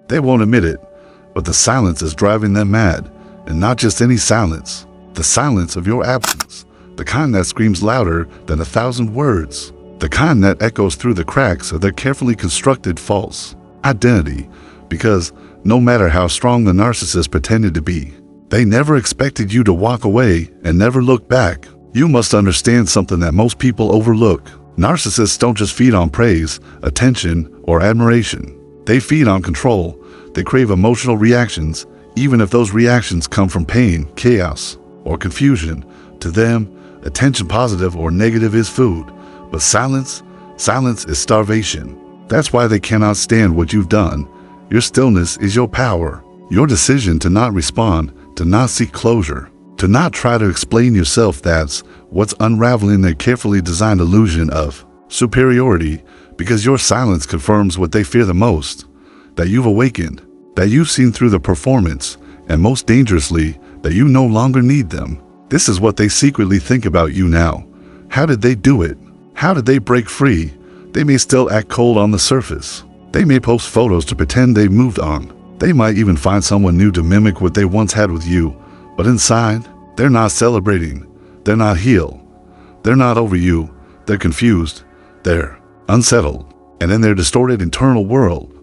They won't admit it, but the silence is driving them mad. And not just any silence. The silence of your absence. The kind that screams louder than 1,000 words. The kind that echoes through the cracks of their carefully constructed false identity. Because no matter how strong the narcissist pretended to be, they never expected you to walk away and never look back. You must understand something that most people overlook. Narcissists don't just feed on praise, attention, or admiration. They feed on control. They crave emotional reactions, even if those reactions come from pain, chaos, or confusion. To them, attention, positive or negative, is food. But silence is starvation. That's why they cannot stand what you've done. Your stillness is your power. Your decision to not respond, to not seek closure, to not try to explain yourself, that's what's unraveling their carefully designed illusion of superiority, because your silence confirms what they fear the most, that you've awakened, that you've seen through the performance, and most dangerously, that you no longer need them. This is what they secretly think about you now. How did they do it? How did they break free? They may still act cold on the surface. They may post photos to pretend they've moved on. They might even find someone new to mimic what they once had with you. But inside, they're not celebrating. They're not healed. They're not over you. They're confused. They're unsettled. And in their distorted internal world,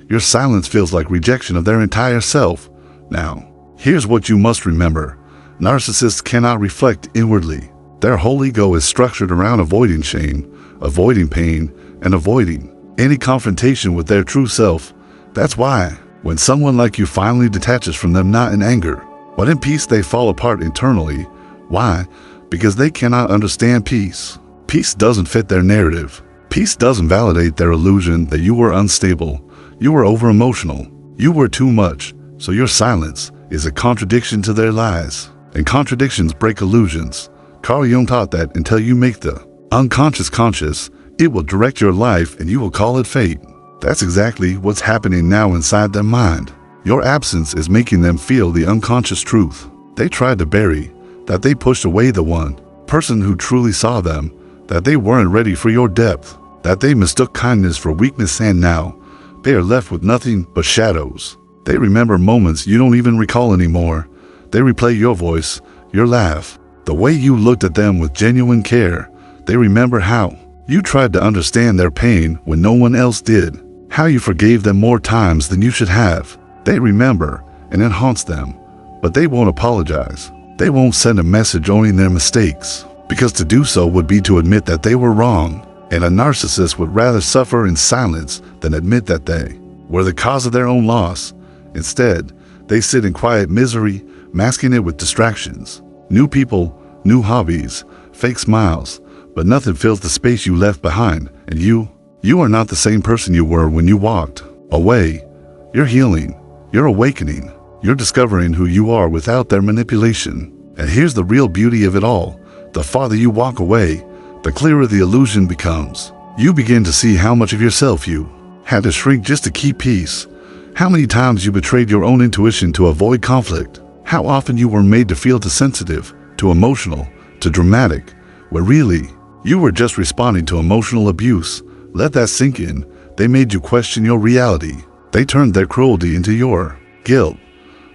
your silence feels like rejection of their entire self. Now, here's what you must remember. Narcissists cannot reflect inwardly. Their whole ego is structured around avoiding shame, avoiding pain, and avoiding any confrontation with their true self. That's why, when someone like you finally detaches from them, not in anger, but in peace, they fall apart internally. Why? Because they cannot understand peace. Peace doesn't fit their narrative. Peace doesn't validate their illusion that you were unstable, you were over-emotional, you were too much. So your silence is a contradiction to their lies. And contradictions break illusions. Carl Jung taught that until you make the unconscious conscious, it will direct your life and you will call it fate. That's exactly what's happening now inside their mind. Your absence is making them feel the unconscious truth they tried to bury, that they pushed away the one person who truly saw them, that they weren't ready for your depth, that they mistook kindness for weakness, and now they are left with nothing but shadows. They remember moments you don't even recall anymore. They replay your voice, your laugh, the way you looked at them with genuine care. They remember how you tried to understand their pain when no one else did, how you forgave them more times than you should have. They remember, and it haunts them, but they won't apologize. They won't send a message owning their mistakes, because to do so would be to admit that they were wrong, and a narcissist would rather suffer in silence than admit that they were the cause of their own loss. Instead, they sit in quiet misery, masking it with distractions, new people, new hobbies, fake smiles, but nothing fills the space you left behind. And you are not the same person you were when you walked away. You're healing, you're awakening, you're discovering who you are without their manipulation. And here's the real beauty of it all. The farther you walk away, the clearer the illusion becomes. You begin to see how much of yourself you had to shrink just to keep peace. How many times you betrayed your own intuition to avoid conflict. How often you were made to feel too sensitive, too emotional, too dramatic, where really, you were just responding to emotional abuse. Let that sink in. They made you question your reality. They turned their cruelty into your guilt.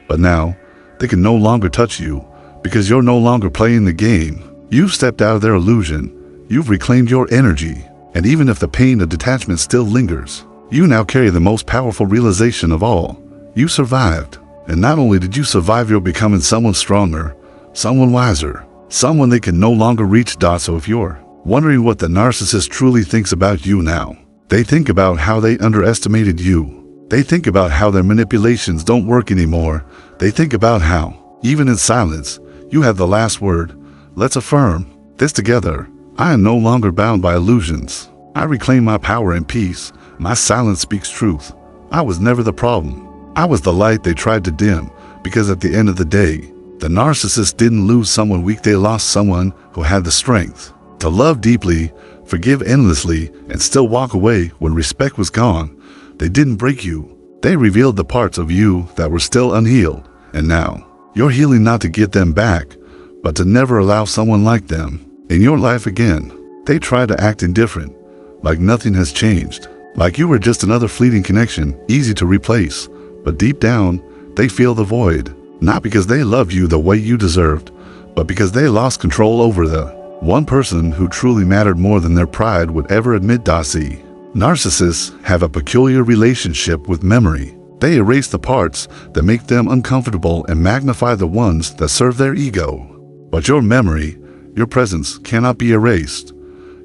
But now, they can no longer touch you, because you're no longer playing the game. You've stepped out of their illusion. You've reclaimed your energy. And even if the pain of detachment still lingers, you now carry the most powerful realization of all. You survived. And not only did you survive, you're becoming someone stronger, someone wiser, someone they can no longer reach. So if you're wondering what the narcissist truly thinks about you now, they think about how they underestimated you. They think about how their manipulations don't work anymore. They think about how, even in silence, you have the last word. Let's affirm this together. I am no longer bound by illusions. I reclaim my power and peace. My silence speaks truth. I was never the problem. I was the light they tried to dim, because at the end of the day, the narcissist didn't lose someone weak. They lost someone who had the strength to love deeply, forgive endlessly, and still walk away when respect was gone. They didn't break you. They revealed the parts of you that were still unhealed. And now, you're healing not to get them back, but to never allow someone like them in your life again. They try to act indifferent, like nothing has changed, like you were just another fleeting connection, easy to replace. But deep down, they feel the void. Not because they love you the way you deserved, but because they lost control over the one person who truly mattered more than their pride would ever admit. See, narcissists have a peculiar relationship with memory. They erase the parts that make them uncomfortable and magnify the ones that serve their ego. But your memory, your presence cannot be erased.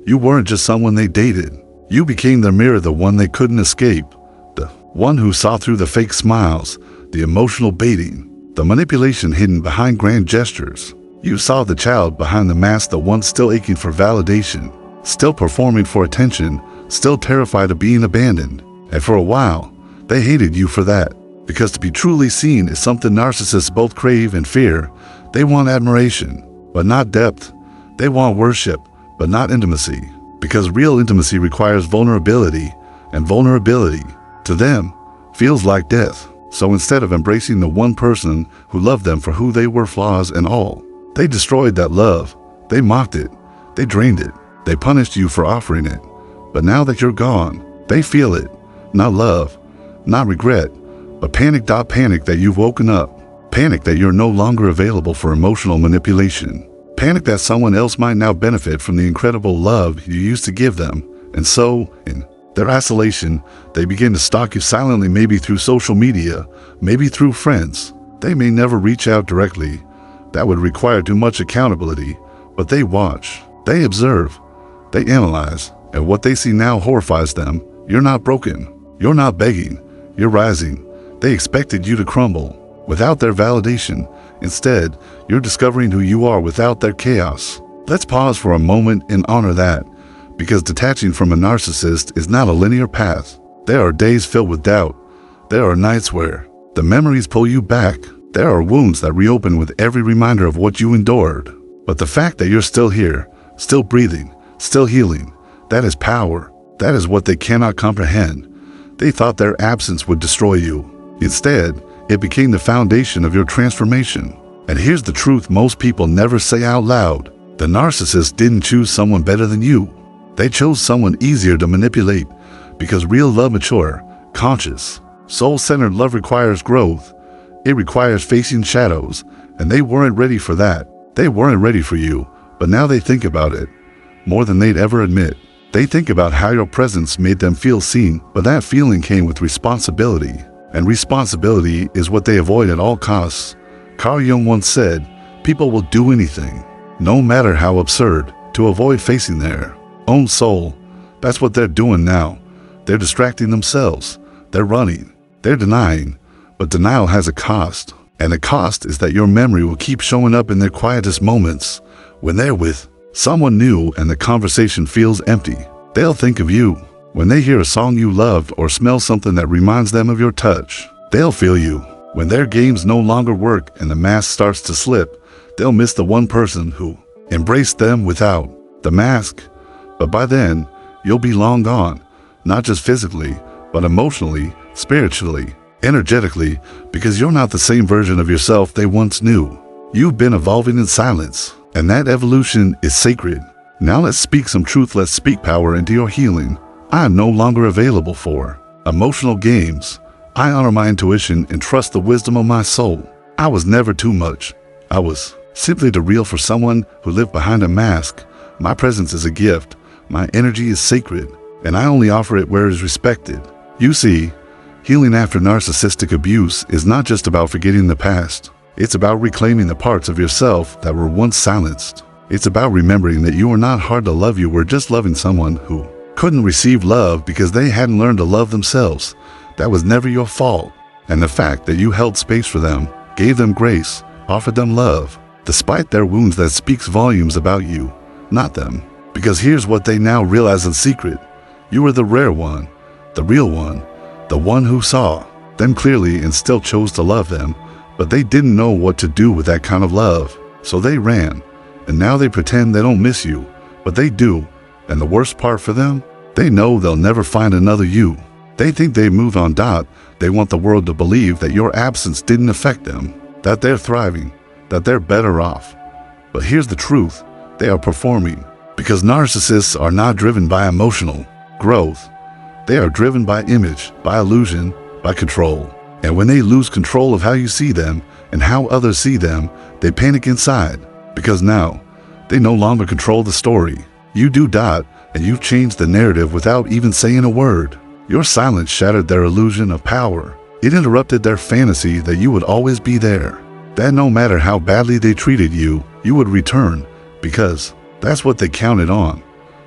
You weren't just someone they dated. You became their mirror, the one they couldn't escape. The one who saw through the fake smiles, the emotional baiting, the manipulation hidden behind grand gestures. You saw the child behind the mask, the one still aching for validation, still performing for attention, still terrified of being abandoned. And for a while, they hated you for that. Because to be truly seen is something narcissists both crave and fear. They want admiration, but not depth. They want worship, but not intimacy. Because real intimacy requires vulnerability, and vulnerability, to them, feels like death. So instead of embracing the one person who loved them for who they were, flaws and all, they destroyed that love. They mocked it. They drained it. They punished you for offering it. But now that you're gone, they feel it. Not love, not regret, but panic. Panic that you've woken up. Panic that you're no longer available for emotional manipulation. Panic that someone else might now benefit from the incredible love you used to give them. And so, in their isolation, they begin to stalk you silently, maybe through social media, maybe through friends. They may never reach out directly. That would require too much accountability. But they watch, they observe, they analyze, and what they see now horrifies them. You're not broken. You're not begging. You're rising. They expected you to crumble without their validation. Instead, you're discovering who you are without their chaos. Let's pause for a moment and honor that, because detaching from a narcissist is not a linear path. There are days filled with doubt. There are nights where the memories pull you back. There are wounds that reopen with every reminder of what you endured. But the fact that you're still here, still breathing, still healing, that is power. That is what they cannot comprehend. They thought their absence would destroy you. Instead, it became the foundation of your transformation. And here's the truth most people never say out loud. The narcissist didn't choose someone better than you. They chose someone easier to manipulate, because real love, mature, conscious, soul-centered love requires growth. It requires facing shadows, and they weren't ready for that. They weren't ready for you, but now they think about it more than they'd ever admit. They think about how your presence made them feel seen, but that feeling came with responsibility. And responsibility is what they avoid at all costs. Carl Jung once said, people will do anything, no matter how absurd, to avoid facing their own soul. That's what they're doing now. They're distracting themselves. They're running. They're denying. But denial has a cost. And the cost is that your memory will keep showing up in their quietest moments. When they're with someone new and the conversation feels empty, they'll think of you. When they hear a song you loved or smell something that reminds them of your touch, they'll feel you. When their games no longer work and the mask starts to slip, they'll miss the one person who embraced them without the mask. But by then, you'll be long gone, not just physically, but emotionally, spiritually, energetically, because you're not the same version of yourself they once knew. You've been evolving in silence, and that evolution is sacred. Now let's speak some truth. Let's speak power into your healing. I am no longer available for emotional games. I honor my intuition and trust the wisdom of my soul. I was never too much. I was simply too real for someone who lived behind a mask. My presence is a gift. My energy is sacred, and I only offer it where it is respected. You see, healing after narcissistic abuse is not just about forgetting the past. It's about reclaiming the parts of yourself that were once silenced. It's about remembering that you were not hard to love. You were just loving someone who couldn't receive love because they hadn't learned to love themselves. That was never your fault. And the fact that you held space for them, gave them grace, offered them love, despite their wounds, that speaks volumes about you, not them. Because here's what they now realize in secret. You were the rare one, the real one, the one who saw them clearly and still chose to love them. But they didn't know what to do with that kind of love. So they ran. And now they pretend they don't miss you, but they do. And the worst part for them, they know they'll never find another you. They think they moved on. They want the world to believe that your absence didn't affect them, that they're thriving, that they're better off. But here's the truth. They are performing. Because narcissists are not driven by emotional growth. They are driven by image, by illusion, by control. And when they lose control of how you see them and how others see them, they panic inside, because now they no longer control the story. You do, and you've changed the narrative without even saying a word. Your silence shattered their illusion of power. It interrupted their fantasy that you would always be there, that no matter how badly they treated you, you would return, because that's what they counted on.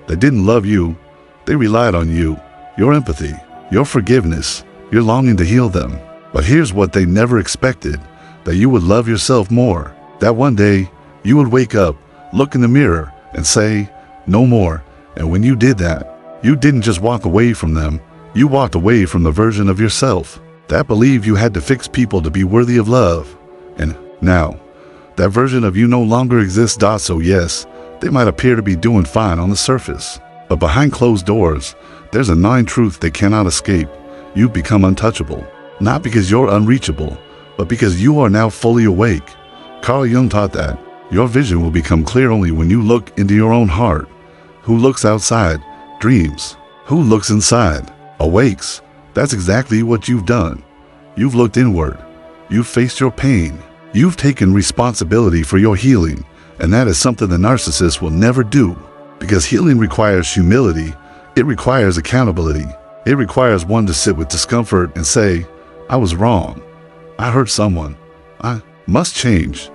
They didn't love you, they relied on you, your empathy, your forgiveness, your longing to heal them. But here's what they never expected, that you would love yourself more, that one day you would wake up, look in the mirror, and say, no more. And when you did that, you didn't just walk away from them, you walked away from the version of yourself that believed you had to fix people to be worthy of love. And now, that version of you no longer exists. So yes, they might appear to be doing fine on the surface, but behind closed doors, there's a gnawing truth they cannot escape. You've become untouchable, not because you're unreachable, but because you are now fully awake. Carl Jung taught that your vision will become clear only when you look into your own heart. Who looks outside dreams. Who looks inside awakes. That's exactly what you've done. You've looked inward. You've faced your pain. You've taken responsibility for your healing, and that is something the narcissist will never do, because healing requires humility. It requires accountability. It requires one to sit with discomfort and say, I was wrong. I hurt someone. I must change.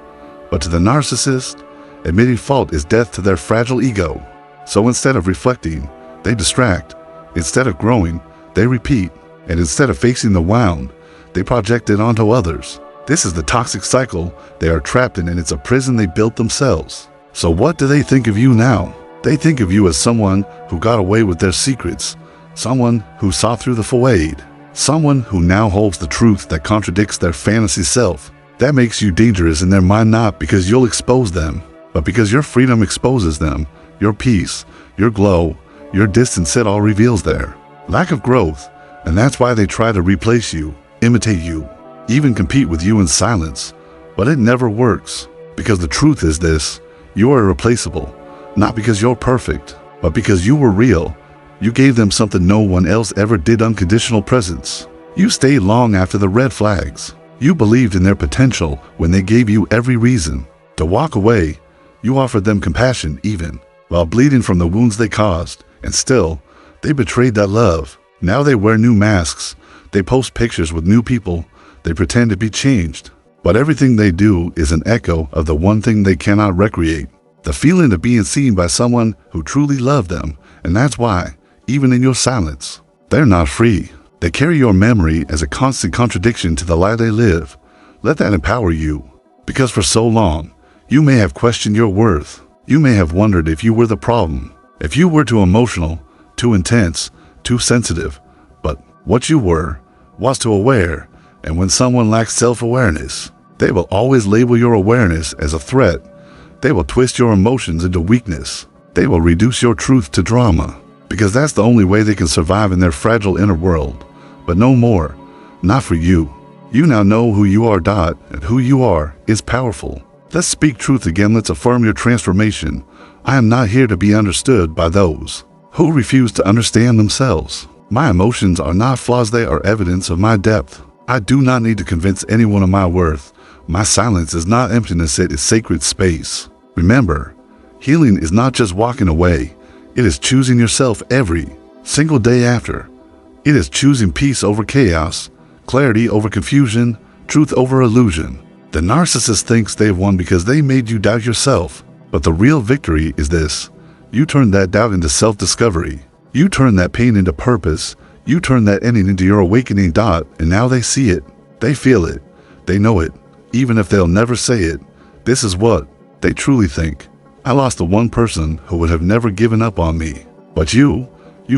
But to the narcissist, admitting fault is death to their fragile ego. So instead of reflecting, they distract. Instead of growing, they repeat. And instead of facing the wound, they project it onto others. This is the toxic cycle they are trapped in, and it's a prison they built themselves. So what do they think of you now? They think of you as someone who got away with their secrets, someone who saw through the facade, someone who now holds the truth that contradicts their fantasy self. That makes you dangerous in their mind, not because you'll expose them, but because your freedom exposes them. Your peace, your glow, your distance, it all reveals their lack of growth. And that's why they try to replace you, imitate you, even compete with you in silence. But it never works, because the truth is this: you are irreplaceable, not because you're perfect, but because you were real. You gave them something no one else ever did: unconditional presence. You stayed long after the red flags. You believed in their potential when they gave you every reason to walk away. You offered them compassion even while bleeding from the wounds they caused, and still, they betrayed that love. Now they wear new masks. They post pictures with new people. They pretend to be changed. But everything they do is an echo of the one thing they cannot recreate: the feeling of being seen by someone who truly loved them. And that's why, even in your silence, they're not free. They carry your memory as a constant contradiction to the lie they live. Let that empower you, because for so long, you may have questioned your worth. You may have wondered if you were the problem, if you were too emotional, too intense, too sensitive. But what you were was too aware. And when someone lacks self-awareness, they will always label your awareness as a threat. They will twist your emotions into weakness. They will reduce your truth to drama, because that's the only way they can survive in their fragile inner world. But no more, not for you. You now know who you are, and who you are is powerful. Let's speak truth again. Let's affirm your transformation. I am not here to be understood by those who refuse to understand themselves. My emotions are not flaws, they are evidence of my depth. I do not need to convince anyone of my worth. My silence is not emptiness, it is sacred space. Remember, healing is not just walking away. It is choosing yourself every single day after. It is choosing peace over chaos, clarity over confusion, truth over illusion. The narcissist thinks they've won because they made you doubt yourself. But the real victory is this: you turn that doubt into self-discovery. You turn that pain into purpose. You turn that ending into your awakening. And now they see it. They feel it. They know it. Even if they'll never say it, this is what they truly think. I lost the one person who would have never given up on me. But you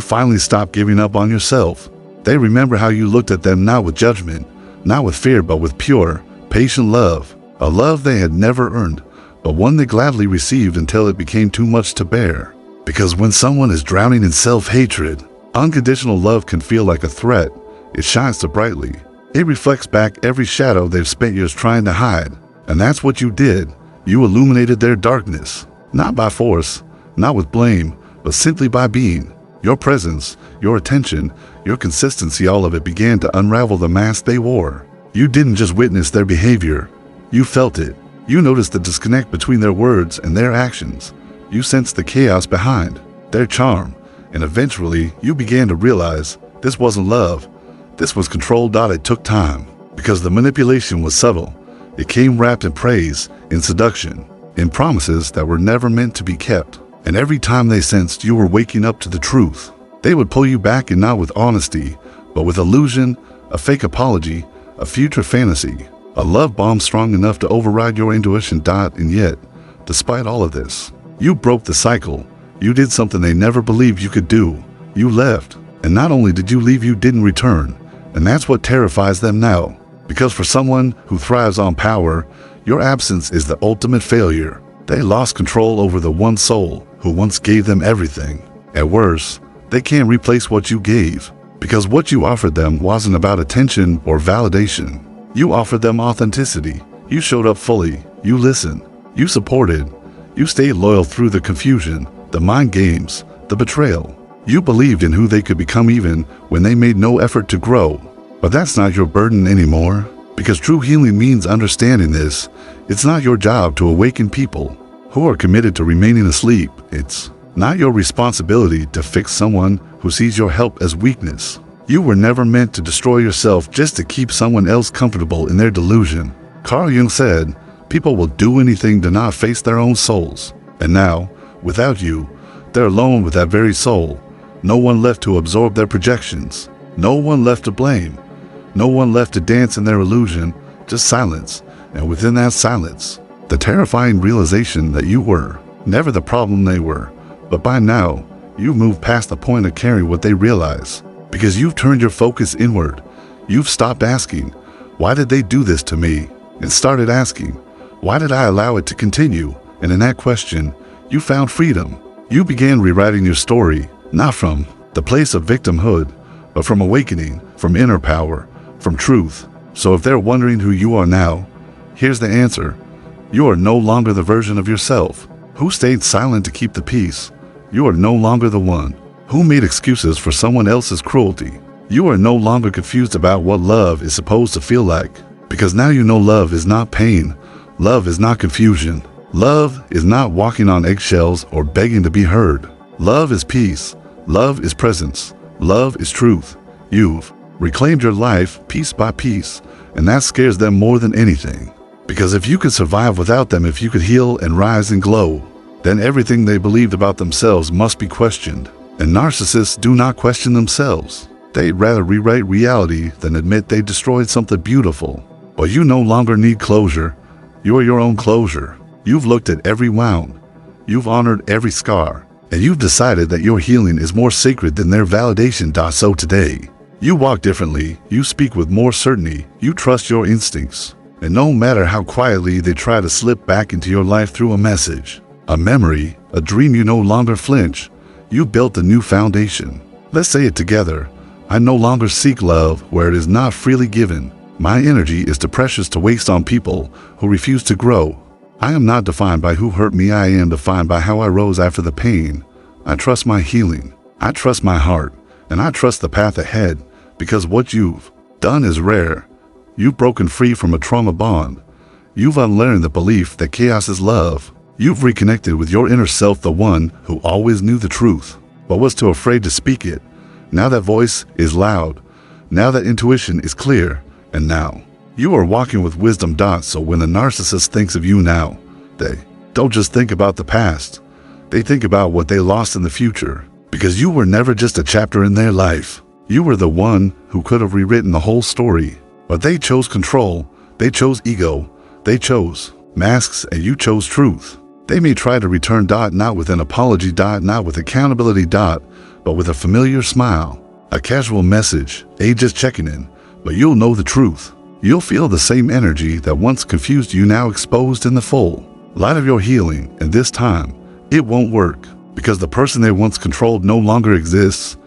finally stopped giving up on yourself. They remember how you looked at them, not with judgment, not with fear, but with pure, patient love. A love they had never earned, but one they gladly received until it became too much to bear. Because when someone is drowning in self-hatred, unconditional love can feel like a threat. It shines so brightly. It reflects back every shadow they've spent years trying to hide. And that's what you did. You illuminated their darkness. Not by force, not with blame, but simply by being. Your presence, your attention, your consistency, all of it began to unravel the mask they wore. You didn't just witness their behavior, you felt it. You noticed the disconnect between their words and their actions. You sensed the chaos behind their charm, and eventually you began to realize this wasn't love, this was control. It took time, because the manipulation was subtle. It came wrapped in praise, in seduction, in promises that were never meant to be kept. And every time they sensed you were waking up to the truth, they would pull you back, and not with honesty, but with illusion, a fake apology, a future fantasy, a love bomb strong enough to override your intuition. And yet, despite all of this, you broke the cycle. You did something they never believed you could do. You left. And not only did you leave, you didn't return. And that's what terrifies them now. Because for someone who thrives on power, your absence is the ultimate failure. They lost control over the one soul who once gave them everything. At worst, they can't replace what you gave, because what you offered them wasn't about attention or validation. You offered them authenticity. You showed up fully. You listened. You supported. You stayed loyal through the confusion, the mind games, the betrayal. You believed in who they could become even when they made no effort to grow. But that's not your burden anymore, because true healing means understanding this. It's not your job to awaken people who are committed to remaining asleep. It's not your responsibility to fix someone who sees your help as weakness. You were never meant to destroy yourself just to keep someone else comfortable in their delusion. Carl Jung said, people will do anything to not face their own souls. And now, without you, they're alone with that very soul. No one left to absorb their projections. No one left to blame. No one left to dance in their illusion, just silence. And within that silence, the terrifying realization that you were never the problem they were. But by now, you've moved past the point of caring what they realize, because you've turned your focus inward. You've stopped asking, why did they do this to me? And started asking, why did I allow it to continue? And in that question, you found freedom. You began rewriting your story, not from the place of victimhood, but from awakening, from inner power, from truth. So if they're wondering who you are now, here's the answer. You are no longer the version of yourself who stayed silent to keep the peace. You are no longer the one who made excuses for someone else's cruelty. You are no longer confused about what love is supposed to feel like, because now you know love is not pain. Love is not confusion. Love is not walking on eggshells or begging to be heard. Love is peace. Love is presence. Love is truth. You've reclaimed your life piece by piece, and that scares them more than anything. Because if you could survive without them, if you could heal and rise and glow, then everything they believed about themselves must be questioned. And narcissists do not question themselves. They'd rather rewrite reality than admit they destroyed something beautiful. But you no longer need closure. You are your own closure. You've looked at every wound. You've honored every scar. And you've decided that your healing is more sacred than their validation. So today, you walk differently. You speak with more certainty. You trust your instincts. And no matter how quietly they try to slip back into your life through a message, a memory, a dream, you no longer flinch. You built a new foundation. Let's say it together. I no longer seek love where it is not freely given. My energy is too precious to waste on people who refuse to grow. I am not defined by who hurt me. I am defined by how I rose after the pain. I trust my healing. I trust my heart. And I trust the path ahead, because what you've done is rare. You've broken free from a trauma bond. You've unlearned the belief that chaos is love. You've reconnected with your inner self, the one who always knew the truth, but was too afraid to speak it. Now that voice is loud. Now that intuition is clear. And now, you are walking with wisdom. So when the narcissist thinks of you now, they don't just think about the past. They think about what they lost in the future. Because you were never just a chapter in their life. You were the one who could have rewritten the whole story. But they chose control. They chose ego. They chose masks, and you chose truth. They may try to return. Not with an apology. Not with accountability. But with a familiar smile. A casual message. Just checking in. But you'll know the truth. You'll feel the same energy that once confused you, now exposed in the full light of your healing. And this time, it won't work, because the person they once controlled no longer exists.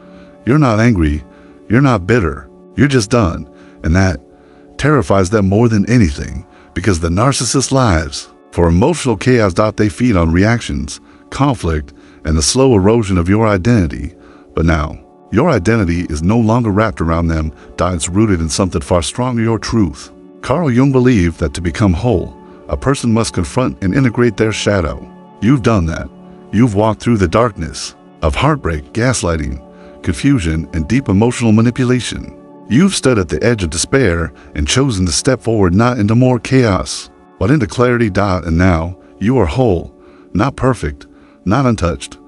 You're not angry. You're not bitter. You're just done. And that terrifies them more than anything, because the narcissist's lives for emotional chaos. They feed on reactions, conflict, and the slow erosion of your identity. But now, your identity is no longer wrapped around them. It's rooted in something far stronger, your truth. Carl Jung believed that to become whole, a person must confront and integrate their shadow. You've done that. You've walked through the darkness of heartbreak, gaslighting, confusion, and deep emotional manipulation. You've stood at the edge of despair and chosen to step forward not into more chaos, but into clarity. And now you are whole, not perfect, not untouched,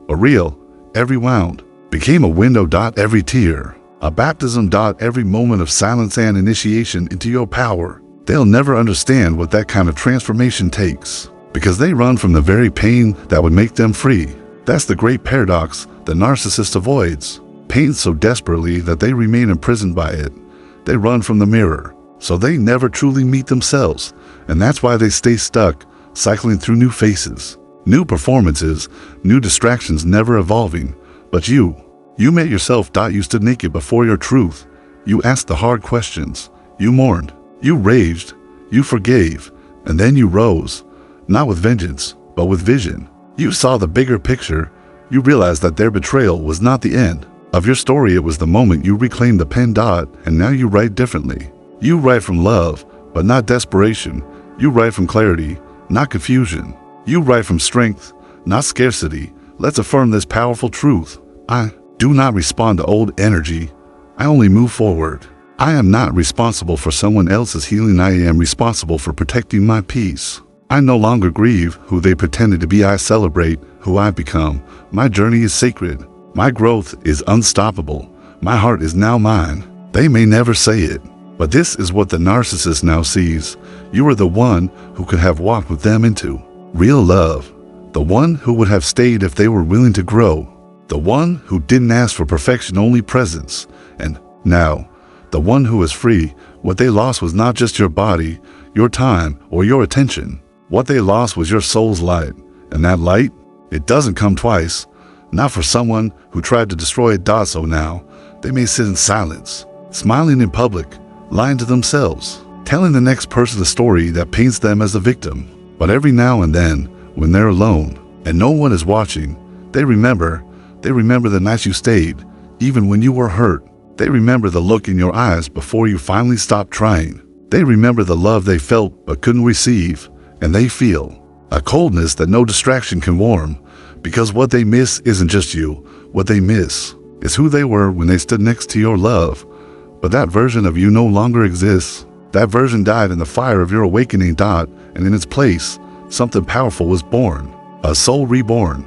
but real. Every wound became a window. Every tear, a baptism. Every moment of silence and initiation into your power. They'll never understand what that kind of transformation takes, because they run from the very pain that would make them free. That's the great paradox the narcissist avoids. Pain so desperately that they remain imprisoned by it. They run from the mirror, so they never truly meet themselves, and that's why they stay stuck, cycling through new faces, new performances, new distractions, never evolving. But you met yourself. You stood naked before your truth. You asked the hard questions. You mourned. You raged. You forgave. And then you rose, not with vengeance, but with vision. You saw the bigger picture. You realized that their betrayal was not the end of your story. It was the moment you reclaimed the pen. And now you write differently. You write from love, but not desperation. You write from clarity, not confusion. You write from strength, not scarcity. Let's affirm this powerful truth. I do not respond to old energy. I only move forward. I am not responsible for someone else's healing. I am responsible for protecting my peace. I no longer grieve who they pretended to be. I celebrate who I've become. My journey is sacred. My growth is unstoppable. My heart is now mine. They may never say it, but this is what the narcissist now sees. You are the one who could have walked with them into real love. The one who would have stayed if they were willing to grow. The one who didn't ask for perfection, only presence. And now, the one who is free. What they lost was not just your body, your time, or your attention. What they lost was your soul's light. And that light, it doesn't come twice. Not for someone who tried to destroy it. So now, they may sit in silence, smiling in public, lying to themselves, telling the next person a story that paints them as the victim. But every now and then, when they're alone and no one is watching, they remember the nights you stayed, even when you were hurt. They remember the look in your eyes before you finally stopped trying. They remember the love they felt but couldn't receive. And they feel a coldness that no distraction can warm, because what they miss isn't just you. What they miss is who they were when they stood next to your love. But that version of you no longer exists. That version died in the fire of your awakening. And in its place, something powerful was born. A soul reborn,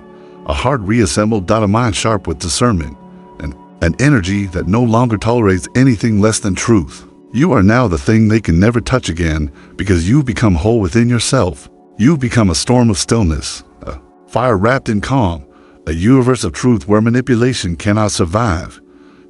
a heart reassembled. A mind sharp with discernment, and an energy that no longer tolerates anything less than truth. You are now the thing they can never touch again, because you've become whole within yourself. You've become a storm of stillness, a fire wrapped in calm, a universe of truth where manipulation cannot survive.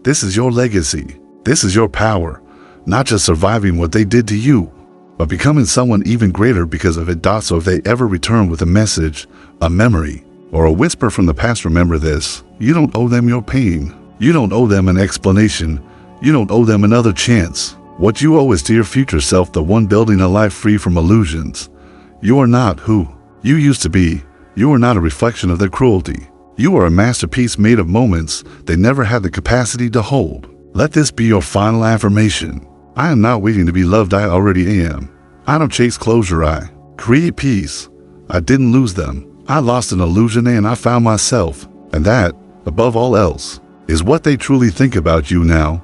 This is your legacy. This is your power. Not just surviving what they did to you, but becoming someone even greater because of it. So if they ever return with a message, a memory, or a whisper from the past, remember this. You don't owe them your pain. You don't owe them an explanation. You don't owe them another chance. What you owe is to your future self, the one building a life free from illusions. You are not who you used to be. You are not a reflection of their cruelty. You are a masterpiece made of moments they never had the capacity to hold. Let this be your final affirmation. I am not waiting to be loved. I already am. I don't chase closure. I create peace. I didn't lose them. I lost an illusion and I found myself. And that, above all else, is what they truly think about you now.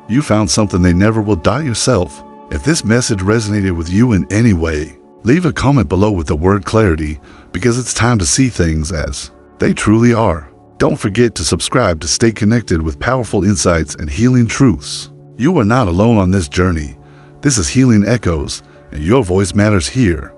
You found something they never will. Yourself. If this message resonated with you in any way, leave a comment below with the word clarity, because it's time to see things as they truly are. Don't forget to subscribe to stay connected with powerful insights and healing truths. You are not alone on this journey. This is Healing Echoes, and your voice matters here.